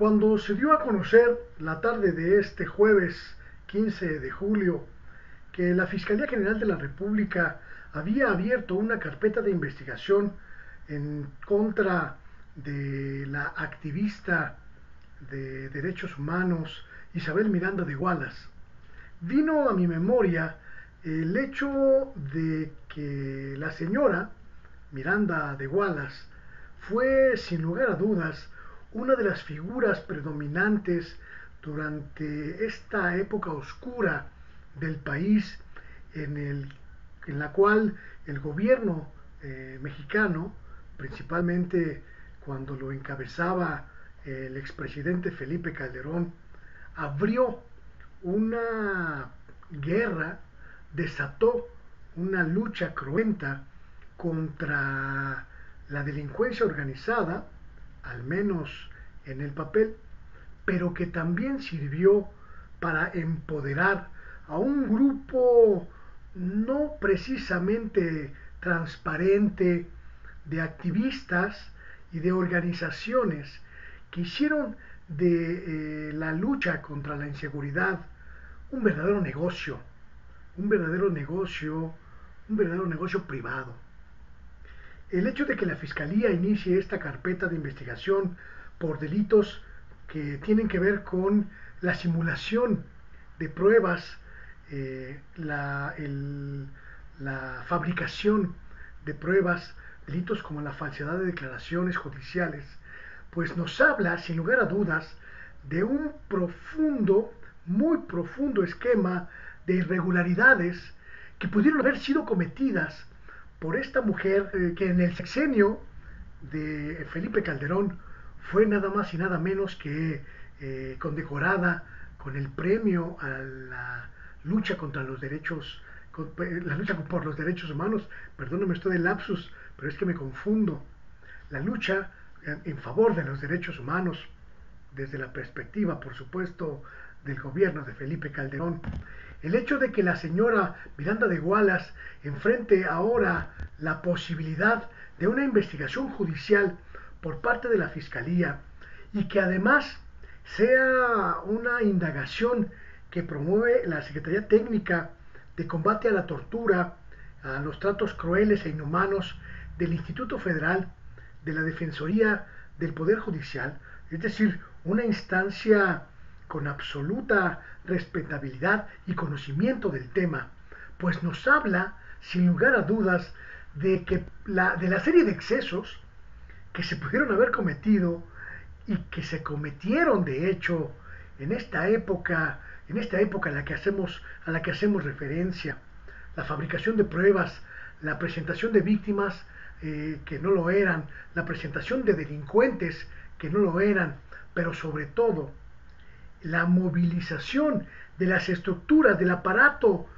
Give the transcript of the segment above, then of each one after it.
Cuando se dio a conocer la tarde de este jueves 15 de julio que la Fiscalía General de la República había abierto una carpeta de investigación en contra de la activista de derechos humanos Isabel Miranda de Wallace, vino a mi memoria el hecho de que la señora Miranda de Wallace fue, sin lugar a dudas, una de las figuras predominantes durante esta época oscura del país en la cual el gobierno mexicano, principalmente cuando lo encabezaba el expresidente Felipe Calderón, abrió una guerra, desató una lucha cruenta contra la delincuencia organizada, al menos en el papel, pero que también sirvió para empoderar a un grupo no precisamente transparente de activistas y de organizaciones que hicieron de la lucha contra la inseguridad un verdadero negocio, un verdadero negocio, un verdadero negocio privado. El hecho de que la Fiscalía inicie esta carpeta de investigación por delitos que tienen que ver con la simulación de pruebas, la fabricación de pruebas, delitos como la falsedad de declaraciones judiciales, pues nos habla, sin lugar a dudas, de un profundo, muy profundo esquema de irregularidades que pudieron haber sido cometidas por esta mujer que en el sexenio de Felipe Calderón fue nada más y nada menos que condecorada con el premio a la lucha contra los derechos, la lucha por los derechos humanos. Perdóname, estoy de lapsus, pero es que me confundo. La lucha en favor de los derechos humanos desde la perspectiva, por supuesto, del gobierno de Felipe Calderón. El hecho de que la señora Miranda de Wallace enfrente ahora la posibilidad de una investigación judicial por parte de la Fiscalía y que además sea una indagación que promueve la Secretaría Técnica de Combate a la Tortura, a los tratos crueles e inhumanos del Instituto Federal de la Defensoría del Poder Judicial, es decir, una instancia con absoluta respetabilidad y conocimiento del tema, pues nos habla, sin lugar a dudas, de que de la serie de excesos que se pudieron haber cometido y que se cometieron de hecho en esta época a la que hacemos referencia, la fabricación de pruebas, la presentación de víctimas que no lo eran, la presentación de delincuentes que no lo eran, pero sobre todo la movilización de las estructuras del aparato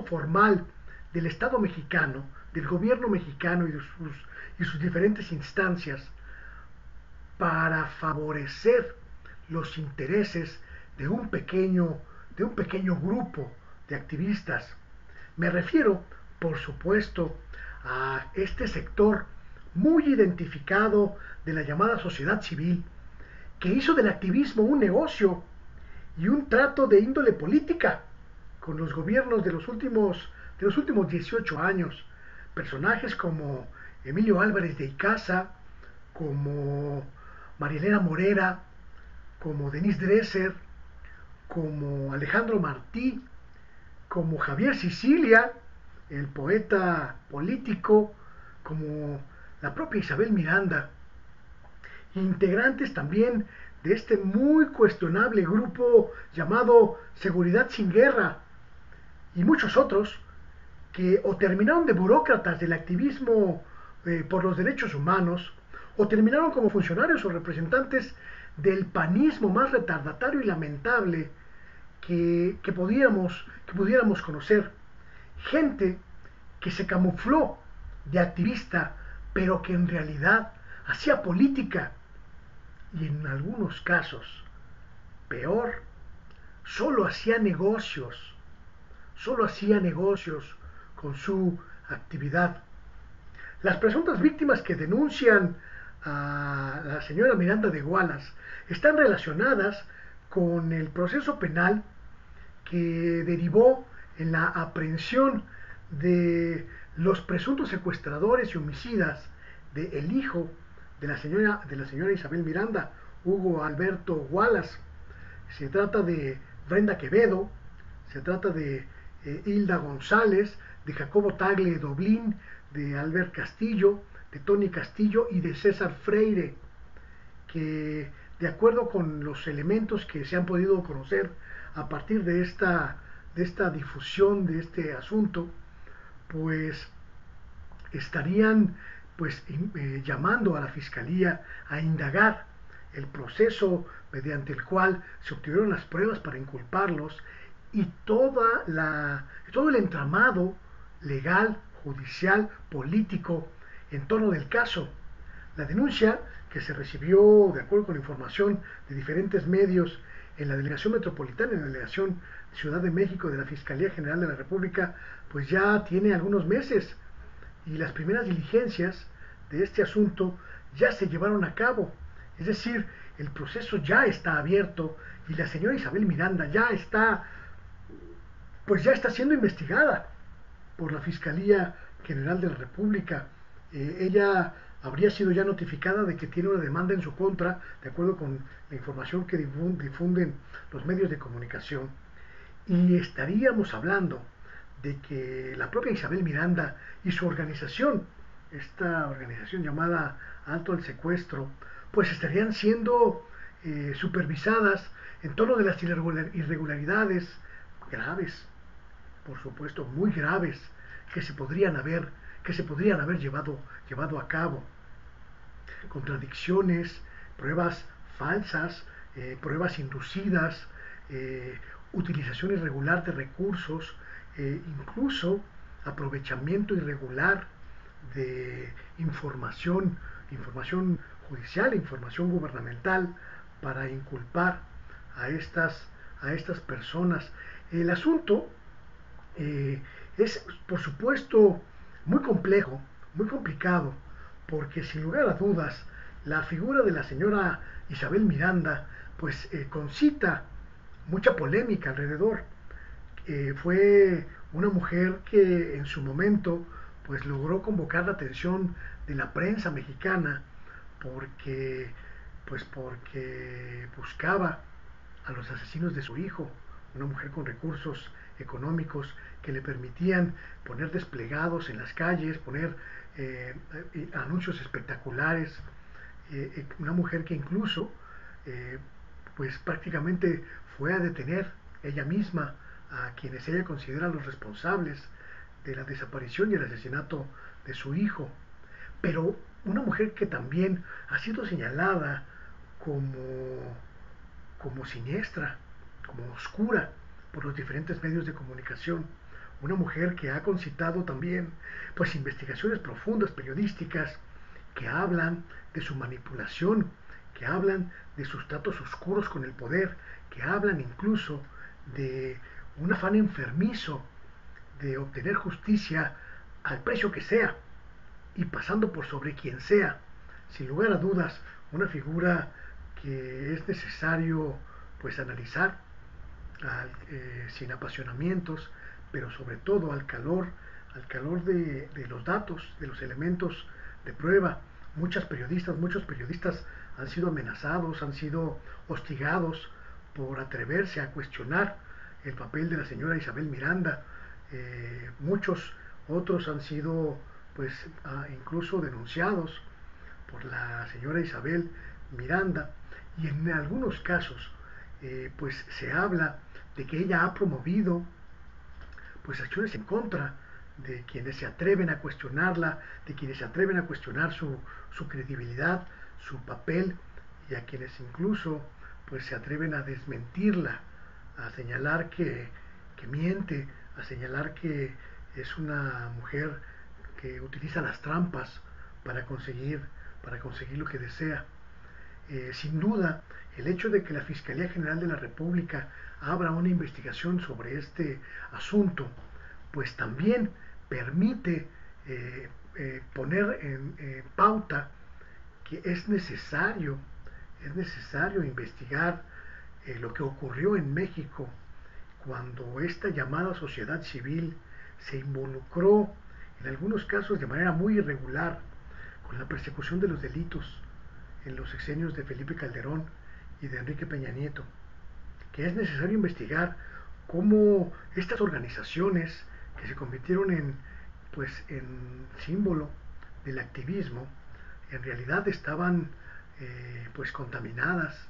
formal del Estado mexicano, del gobierno mexicano y sus diferentes instancias para favorecer los intereses de un pequeño grupo de activistas. Me refiero, por supuesto, a este sector muy identificado de la llamada sociedad civil, que hizo del activismo un negocio y un trato de índole política con los gobiernos de los últimos 18 años. Personajes como Emilio Álvarez de Icaza, como Marielena Morera, como Denise Dresser, como Alejandro Martí, como Javier Sicilia, el poeta político, como la propia Isabel Miranda, integrantes también de este muy cuestionable grupo llamado Seguridad sin Guerra, y muchos otros que o terminaron de burócratas del activismo por los derechos humanos, o terminaron como funcionarios o representantes del panismo más retardatario y lamentable que pudiéramos conocer. Gente que se camufló de activista, pero que en realidad hacía política y en algunos casos, peor, solo hacía negocios con su actividad. Las presuntas víctimas que denuncian a la señora Miranda de Wallace están relacionadas con el proceso penal que derivó en la aprehensión de los presuntos secuestradores y homicidas del hijo de la señora Isabel Miranda, Hugo Alberto Wallace. Se trata de Brenda Quevedo, se trata de Hilda González, de Jacobo Tagle Doblín, de Albert Castillo, de Tony Castillo y de César Freire, que de acuerdo con los elementos que se han podido conocer a partir de esta difusión de este asunto, pues estarían pues llamando a la Fiscalía a indagar el proceso mediante el cual se obtuvieron las pruebas para inculparlos y todo el entramado legal, judicial, político en torno del caso. La denuncia que se recibió, de acuerdo con información de diferentes medios, en la Delegación Metropolitana, en la Delegación Ciudad de México de la Fiscalía General de la República, pues ya tiene algunos meses y las primeras diligencias de este asunto ya se llevaron a cabo. Es decir, el proceso ya está abierto y la señora Isabel Miranda pues ya está siendo investigada por la Fiscalía General de la República. Ella habría sido ya notificada de que tiene una demanda en su contra, de acuerdo con la información que difunden los medios de comunicación. Y estaríamos hablando de que la propia Isabel Miranda y su organización, esta organización llamada Alto al Secuestro, pues estarían siendo supervisadas en torno de las irregularidades graves, por supuesto muy graves, que se podrían haber llevado a cabo. Contradicciones, pruebas falsas, pruebas inducidas, utilización irregular de recursos, incluso aprovechamiento irregular de información judicial, información gubernamental para inculpar a estas personas. El asunto es, por supuesto, muy complejo, muy complicado, porque sin lugar a dudas, la figura de la señora Isabel Miranda, pues concita mucha polémica alrededor. Fue una mujer que en su momento pues logró convocar la atención de la prensa mexicana porque buscaba a los asesinos de su hijo, una mujer con recursos económicos que le permitían poner desplegados en las calles, poner anuncios espectaculares, una mujer que incluso pues prácticamente fue a detener ella misma a quienes ella considera los responsables de la desaparición y el asesinato de su hijo, pero una mujer que también ha sido señalada como siniestra, como oscura por los diferentes medios de comunicación, una mujer que ha concitado también pues investigaciones profundas periodísticas que hablan de su manipulación, que hablan de sus tratos oscuros con el poder, que hablan incluso de un afán enfermizo de obtener justicia al precio que sea y pasando por sobre quien sea. Sin lugar a dudas, una figura que es necesario pues analizar sin apasionamientos, pero sobre todo al calor de los datos, de los elementos de prueba. Muchos periodistas han sido amenazados, han sido hostigados por atreverse a cuestionar el papel de la señora Isabel Miranda. Muchos otros han sido pues incluso denunciados por la señora Isabel Miranda, y en algunos casos pues se habla de que ella ha promovido pues acciones en contra de quienes se atreven a cuestionarla, de quienes se atreven a cuestionar su credibilidad, su papel, y a quienes incluso pues se atreven a desmentirla, a señalar que miente, a señalar que es una mujer que utiliza las trampas para conseguir lo que desea. Sin duda, el hecho de que la Fiscalía General de la República abra una investigación sobre este asunto, pues también permite poner en pauta que es necesario investigar lo que ocurrió en México cuando esta llamada sociedad civil se involucró, en algunos casos de manera muy irregular, con la persecución de los delitos en los sexenios de Felipe Calderón y de Enrique Peña Nieto, que es necesario investigar cómo estas organizaciones que se convirtieron en símbolo del activismo, en realidad estaban contaminadas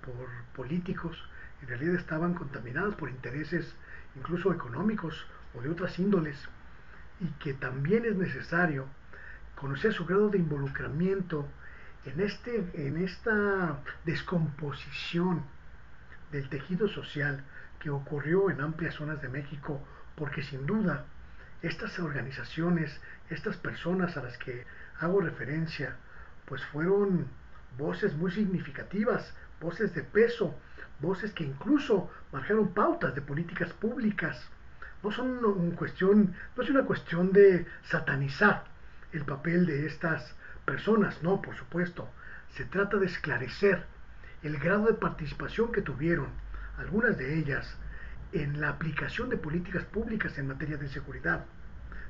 por políticos, en realidad estaban contaminadas por intereses incluso económicos o de otras índoles, y que también es necesario conocer su grado de involucramiento en esta descomposición del tejido social que ocurrió en amplias zonas de México, porque sin duda estas organizaciones, estas personas a las que hago referencia, pues fueron voces muy significativas, voces de peso, voces que incluso marcaron pautas de políticas públicas. No es una cuestión de satanizar el papel de estas personas, no, por supuesto. Se trata de esclarecer el grado de participación que tuvieron algunas de ellas en la aplicación de políticas públicas en materia de seguridad.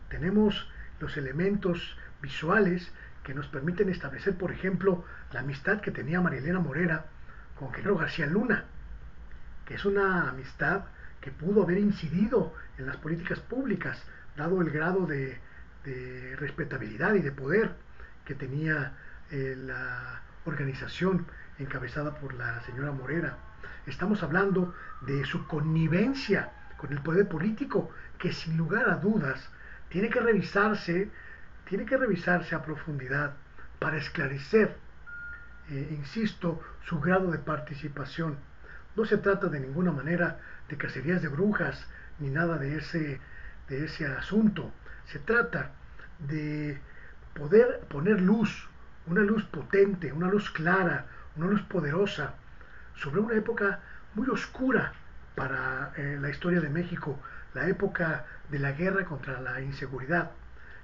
Tenemos los elementos visuales que nos permiten establecer, por ejemplo, la amistad que tenía María Morera con Genaro García Luna, que es una amistad que pudo haber incidido en las políticas públicas, dado el grado de respetabilidad y de poder que tenía la organización encabezada por la señora Morera. Estamos hablando de su connivencia con el poder político, que sin lugar a dudas tiene que revisarse a profundidad para esclarecer, insisto, su grado de participación. No se trata de ninguna manera de cacerías de brujas ni nada de ese asunto. Se trata de poder poner luz, una luz potente, una luz clara, una luz poderosa sobre una época muy oscura para la historia de México, la época de la guerra contra la inseguridad,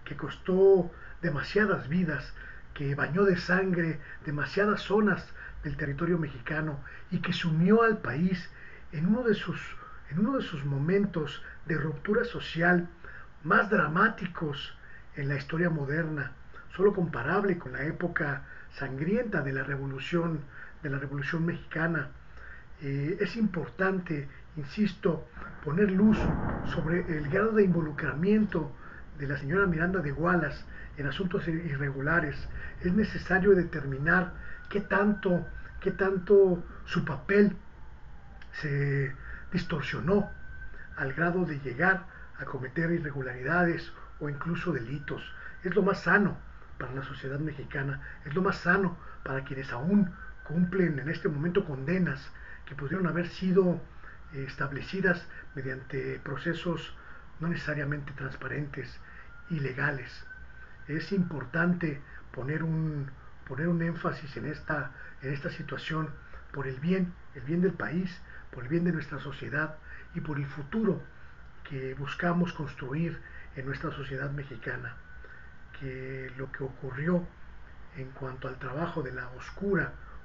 que costó demasiadas vidas, que bañó de sangre demasiadas zonas del territorio mexicano y que sumió al país en uno de sus momentos de ruptura social más dramáticos en la historia moderna, solo comparable con la época sangrienta de la Revolución Mexicana. Es importante, insisto, poner luz sobre el grado de involucramiento de la señora Miranda de Wallace en asuntos irregulares. Es necesario determinar qué tanto su papel se distorsionó al grado de llegar a cometer irregularidades o incluso delitos. Es lo más sano para la sociedad mexicana, es lo más sano para quienes aún cumplen en este momento condenas que pudieron haber sido establecidas mediante procesos no necesariamente transparentes y legales. Es importante poner un énfasis en esta situación por el bien del país, por el bien de nuestra sociedad y por el futuro que buscamos construir en nuestra sociedad mexicana. Que lo que ocurrió en cuanto al trabajo de la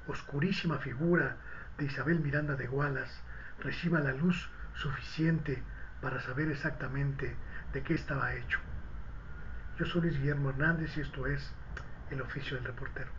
oscurísima figura de Isabel Miranda de Wallace reciba la luz suficiente para saber exactamente de qué estaba hecho. Yo soy Luis Guillermo Hernández y esto es El Oficio del Reportero.